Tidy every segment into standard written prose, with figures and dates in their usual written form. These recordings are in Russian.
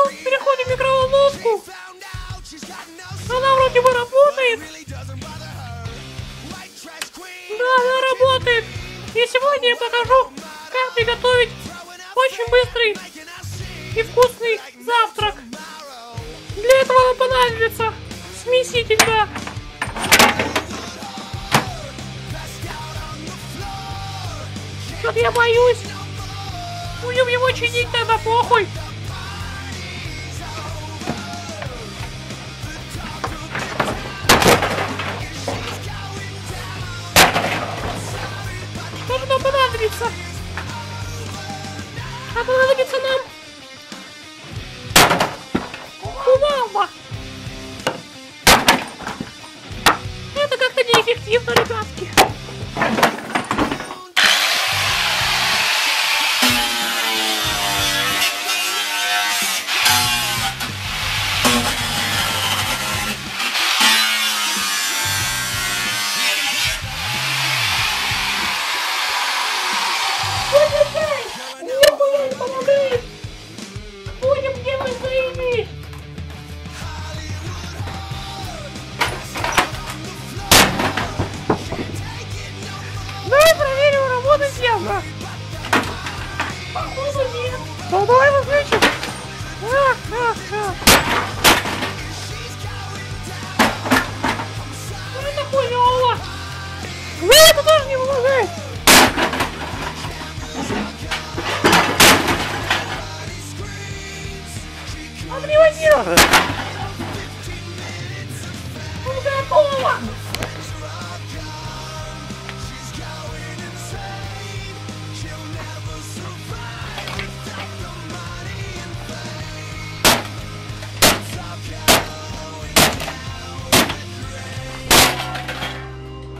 переходим в микроволновку. Она вроде бы работает. Да, она работает. И сегодня я покажу, как приготовить очень быстрый и вкусный завтрак. Для этого нам понадобится смеситель, да. Что-то я боюсь. Будем его чинить, тогда похуй. Что же нам понадобится? А понадобится нам кувалда. Это как-то неэффективно, ребятки. Нихуя не помогает! Будем делать своими! Давай проверим, работает явно! Походу нет! Ну давай выключим! Это хуёво! Ну это тоже не помогает! Отремонтировано! Готово!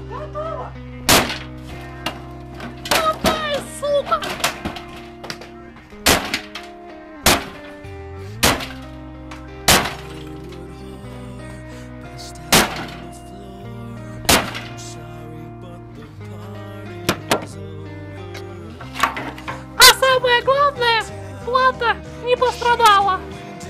Готово! Давай, сука! А самое главное, плата не пострадала.